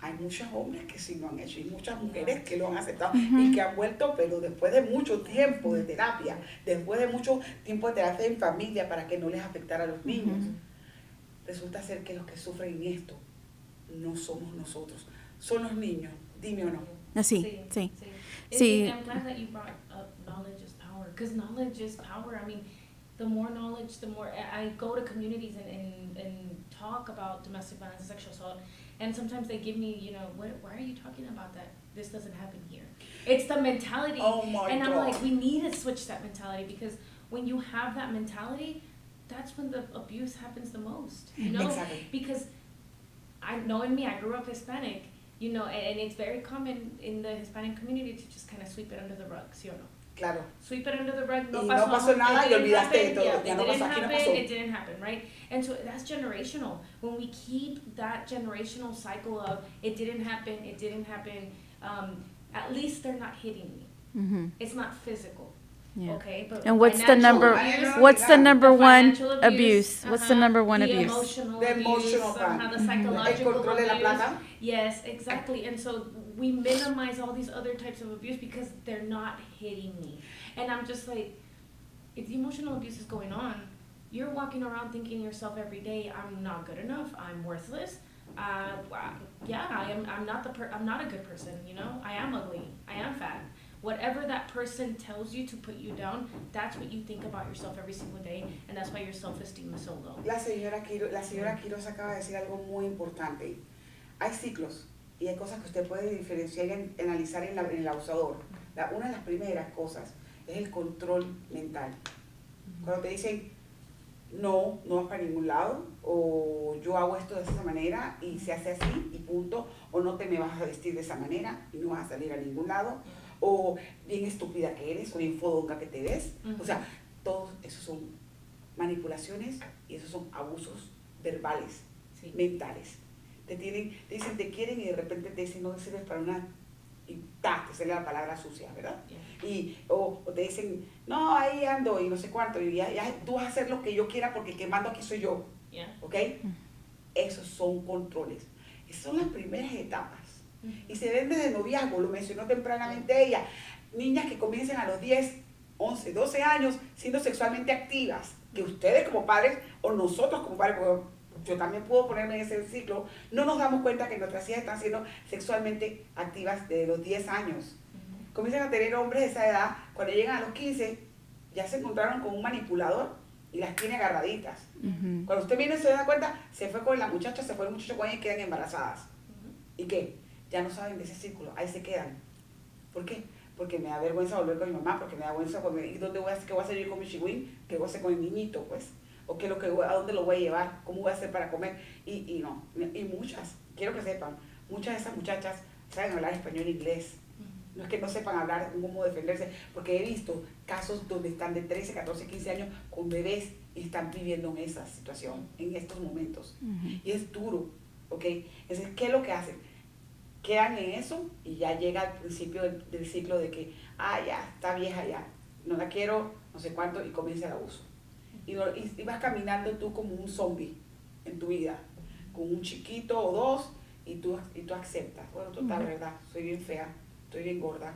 Hay muchos hombres que sí lo han hecho y muchas mujeres que lo han aceptado y que han vuelto, pero después de mucho tiempo de terapia, después de mucho tiempo de terapia en familia para que no les afectara a los niños. Resulta ser que los que sufren esto no somos nosotros, son los niños, dime o no. Sí, sí. Sí. I'm glad that you brought up knowledge is power, because knowledge is power. I mean, the more knowledge, the more I go to communities and talk about domestic violence and sexual assault, and sometimes they give me, why are you talking about that? This doesn't happen here. It's the mentality. Oh my and God. I'm like, we need to switch that mentality, because when you have that mentality, that's when the abuse happens the most, you know? Exactly. Because knowing me, I grew up Hispanic, you know, and it's very common in the Hispanic community to just kind of sweep it under the rug, ¿sí o no? Claro. Sweep it under the rug, no Y pasó, no pasó nada it y didn't olvidaste de happen, todo. yeah, Ya it no didn't pasó, aquí no happen, pasó. it didn't happen, right? And so that's generational. When we keep that generational cycle of it didn't happen, at least they're not hitting me. It's not physical. Yeah. Okay, but And what's the financial number? abuse, What's the number one financial abuse? What's the number one the abuse? Emotional The abuse, emotional somehow part. the psychological El control de la abuse. plata. Yes, exactly. And so we minimize all these other types of abuse because they're not hitting me. And I'm just like, if the emotional abuse is going on, you're walking around thinking yourself every day, I'm not good enough, I'm worthless. Yeah, I'm not a good person, you know? I am ugly, I am fat. Whatever that person tells you to put you down, that's what you think about yourself every single day, and that's why your self-esteem is so low. La señora Quiroz acaba de decir algo muy importante. Hay ciclos y hay cosas que usted puede diferenciar y analizar en el abusador. Una de las primeras cosas es el control mental. Cuando te dicen, no vas para ningún lado, o yo hago esto de esa manera y se hace así y punto, o no te me vas a vestir de esa manera y no vas a salir a ningún lado, o bien estúpida que eres, o bien fodonga que te ves. O sea, todos esos son manipulaciones y esos son abusos verbales, mentales. Te dicen te quieren y de repente te dicen no sirves para una, y te sale la palabra sucia, ¿verdad? O te dicen, no, ahí ando y no sé cuánto, y ya tú vas a hacer lo que yo quiera porque el que mando aquí soy yo. ¿Ok? Esos son controles. Esas son las primeras etapas. Y se ven desde noviazgo, lo mencionó tempranamente ella. Niñas que comiencen a los 10, 11, 12 años siendo sexualmente activas, que ustedes como padres, o nosotros como padres, porque yo también puedo ponerme en ese ciclo, no nos damos cuenta que nuestras hijas están siendo sexualmente activas desde los 10 años. Comienzan a tener hombres de esa edad, cuando llegan a los 15, ya se encontraron con un manipulador y las tiene agarraditas. Cuando usted viene y se da cuenta, se fue con la muchacha, se fue el muchacho con ella y quedan embarazadas. ¿Y qué? Ya no saben de ese círculo, ahí se quedan. ¿Por qué? Porque me da vergüenza volver con mi mamá, porque me da vergüenza ¿y dónde voy a hacer? ¿Qué voy a hacer yo con mi chihuín? ¿Qué voy a hacer con el niñito, pues? ¿O a dónde lo voy a llevar? ¿Cómo voy a hacer para comer? Y no, y muchas, quiero que sepan, muchas de esas muchachas saben hablar español e inglés. No es que no sepan hablar cómo defenderse, porque he visto casos donde están de 13, 14, 15 años con bebés y están viviendo en esa situación, en estos momentos. Y es duro, ¿ok? Entonces, ¿qué es lo que hacen? Quedan en eso y ya llega al principio del ciclo de que, ya, está vieja ya, no la quiero, no sé cuánto, y comienza el abuso. Y vas caminando tú como un zombie en tu vida, con un chiquito o dos, y tú aceptas, bueno, total, verdad, soy bien fea, estoy bien gorda,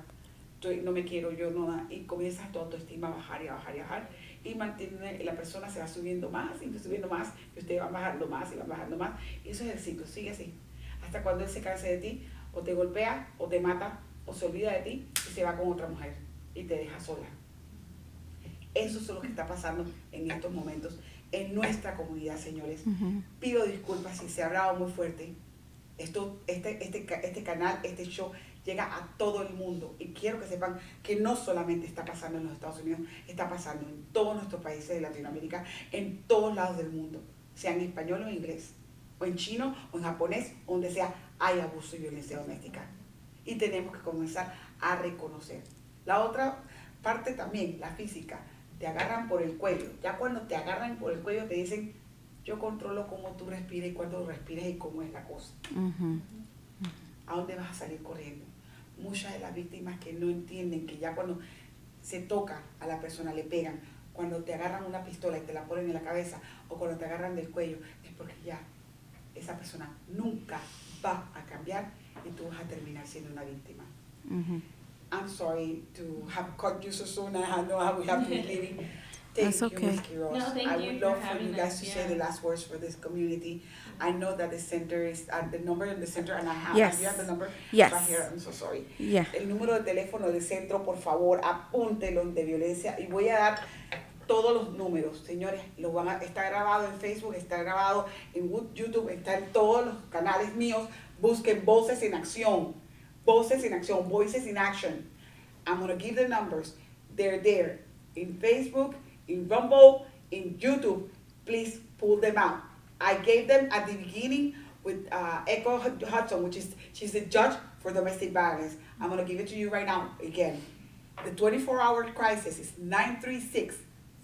no me quiero yo, no, y comienzas tu autoestima a bajar y a bajar y a bajar, y la persona se va subiendo más, y subiendo más, y usted va bajando más, y va bajando más, y eso es el ciclo, sigue así, hasta cuando él se canse de ti, o te golpea, o te mata, o se olvida de ti, y se va con otra mujer, y te deja sola. Eso es lo que está pasando en estos momentos en nuestra comunidad, señores. Pido disculpas si se ha hablado muy fuerte. Este canal, este show, llega a todo el mundo. Y quiero que sepan que no solamente está pasando en los Estados Unidos, está pasando en todos nuestros países de Latinoamérica, en todos lados del mundo, sea en español o en inglés, o en chino, o en japonés, donde sea, hay abuso y violencia doméstica. Y tenemos que comenzar a reconocer. La otra parte también, la física, te agarran por el cuello. Ya cuando te agarran por el cuello te dicen, yo controlo cómo tú respiras y cuándo respiras y cómo es la cosa. ¿A dónde vas a salir corriendo? Muchas de las víctimas que no entienden que ya cuando se toca a la persona le pegan, cuando te agarran una pistola y te la ponen en la cabeza, o cuando te agarran del cuello, es porque ya esa persona nunca va a cambiar y tú vas a terminar siendo una víctima. I'm sorry to have cut you so soon. I know how we have to be leaving. Thank you, Ms. Quiroz. No, thank I you would for love for having you guys us, to yeah. say the last words for this community. I know that the center is the number in the center, and I have. Yes. Do you have the number? Yes. Right here. I'm so sorry. Yeah. El número de teléfono del centro, por favor, apúntelo de violencia y voy a dar todos los números, señores. Está grabado en Facebook, está grabado en YouTube, está en todos los canales míos. Busquen Voces en Acción. Voces en Acción. Voices in Action. I'm going to give the numbers. They're there in Facebook, in Rumble, in YouTube, please pull them out. I gave them at the beginning with Echo Hudson, she's the judge for domestic violence. I'm gonna give it to you right now again. The 24-hour crisis is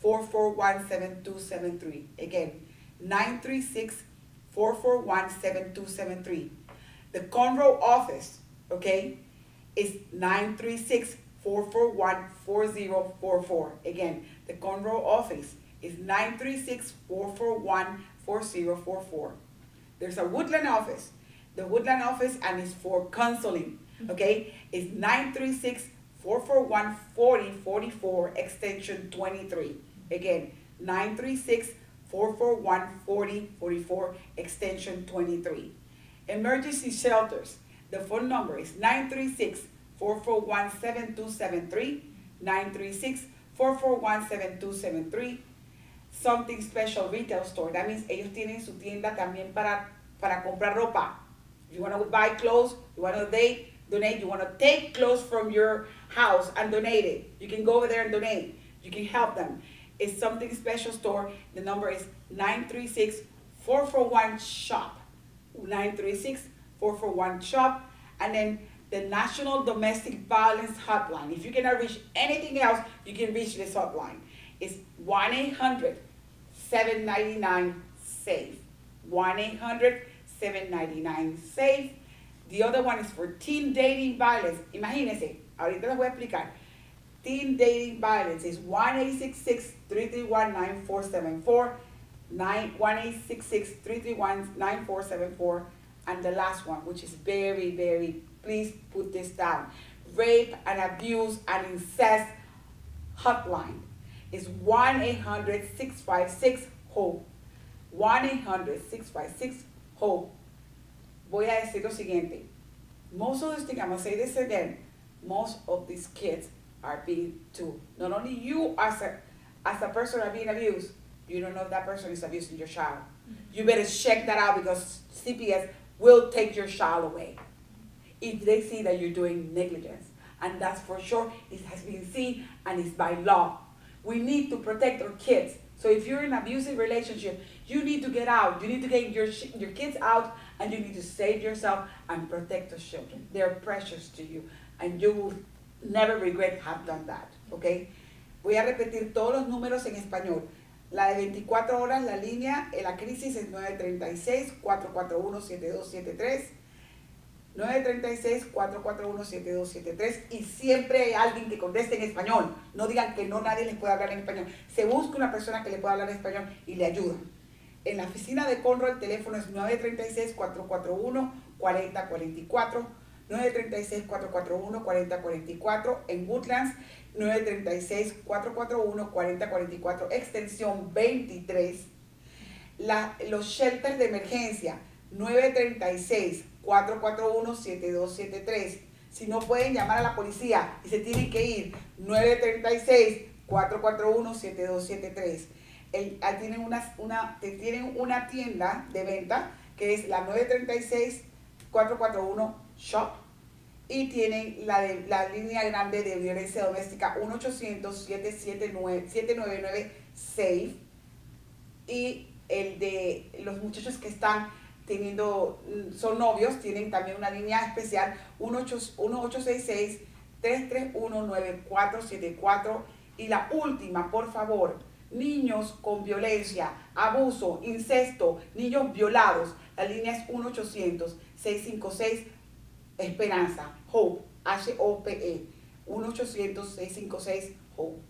936-441-7273. Again, 936-441-7273. The Conroe office, okay, is 936-441-4044. Again, the Conroe office is 936-441-4044. There's a Woodland office. The Woodland office, and it's for counseling, okay, is 936-441-4044, extension 23. Again, 936-441-4044, extension 23. Emergency shelters, the phone number is 936-441-7273, 936-441-7273. Something Special Retail Store, that means ellos tienen su tienda también para comprar ropa. If you want to buy clothes, you want to donate, you want to take clothes from your house and donate it, you can go over there and donate. You can help them. It's Something Special Store. The number is 936-441-SHOP. 936-441-SHOP. And then the National Domestic Violence Hotline. If you cannot reach anything else, you can reach this hotline. It's 1-800-799-SAFE. 1-800-799-SAFE. The other one is for teen dating violence. Imagínense, ahorita les voy a explicar. Teen dating violence is 1-866-331-9474. 1-866-331-9474. And the last one, which is very, very, please put this down. Rape and abuse and incest hotline is 1-800-656-HOPE. 1-800-656-HOPE. Voy a decir lo siguiente. Most of these things, I'm going to say this again, most of these kids are being too. Not only you as a person are being abused, you don't know if that person is abusing your child. You better check that out, because CPS will take your child away if they see that you're doing negligence. And that's for sure. It has been seen, and it's by law. We need to protect our kids. So if you're in an abusive relationship, you need to get out. You need to get your kids out, and you need to save yourself and protect the children. They're precious to you, and you will never regret have done that, okay? Voy a repetir todos los números en español. La de 24 horas, la línea, la crisis es 936-441-7273. 936-441-7273, y siempre hay alguien que conteste en español. No digan que no, nadie les puede hablar en español. Se busca una persona que le pueda hablar en español y le ayudan. En la oficina de Conroe el teléfono es 936-441-4044, 936-441-4044. En Woodlands, 936-441-4044, extensión 23. Los shelters de emergencia, 936-441-7273. Si no pueden llamar a la policía y se tienen que ir, 936-441-7273. Tienen una tienda de venta que es la 936-441-SHOP, y tienen la línea grande de violencia doméstica 1-800-799-SAFE, y el de los muchachos que están son novios, tienen también una línea especial 1-866-331-9474. Y la última, por favor, niños con violencia, abuso, incesto, niños violados, la línea es 1-800-656-ESPERANZA, HOPE, HOPE, 1-800-656-HOPE.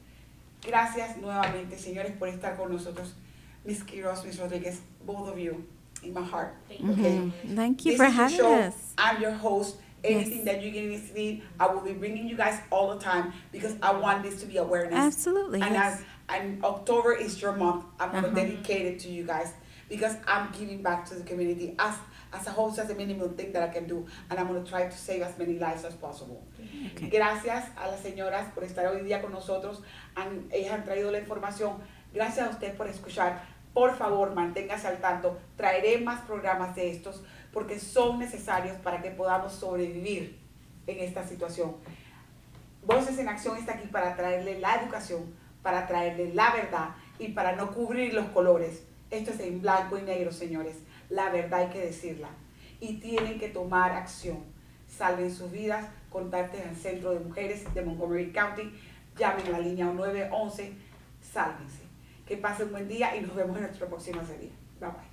Gracias nuevamente, señores, por estar con nosotros. Miss Quiroz, Miss Rodriguez, both of you, in my heart. Okay. Thank you for having us. I'm your host. Anything that you need, I will be bringing you guys all the time, because I want this to be awareness. Absolutely. And Yes. and October is your month. I'm going to dedicate it to you guys, because I'm giving back to the community as a host. That's the minimum thing that I can do, and I'm going to try to save as many lives as possible. Okay. Gracias a las señoras por estar hoy día con nosotros. Ellas han traído la información. Gracias a usted por escuchar. Por favor, manténgase al tanto. Traeré más programas de estos, porque son necesarios para que podamos sobrevivir en esta situación. Voces en Acción está aquí para traerle la educación, para traerle la verdad y para no cubrir los colores. Esto es en blanco y negro, señores. La verdad hay que decirla. Y tienen que tomar acción. Salven sus vidas, contacten al Centro de Mujeres de Montgomery County, llamen a la línea 911, sálvense. Que pasen un buen día y nos vemos en nuestra próxima serie. Bye bye.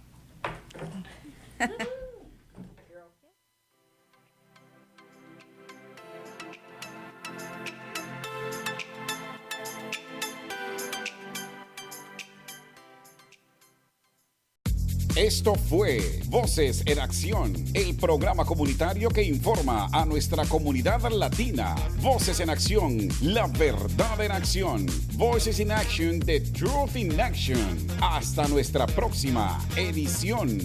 Esto fue Voces en Acción, el programa comunitario que informa a nuestra comunidad latina. Voces en Acción, la verdad en acción. Voices in Action, the truth in action. Hasta nuestra próxima edición.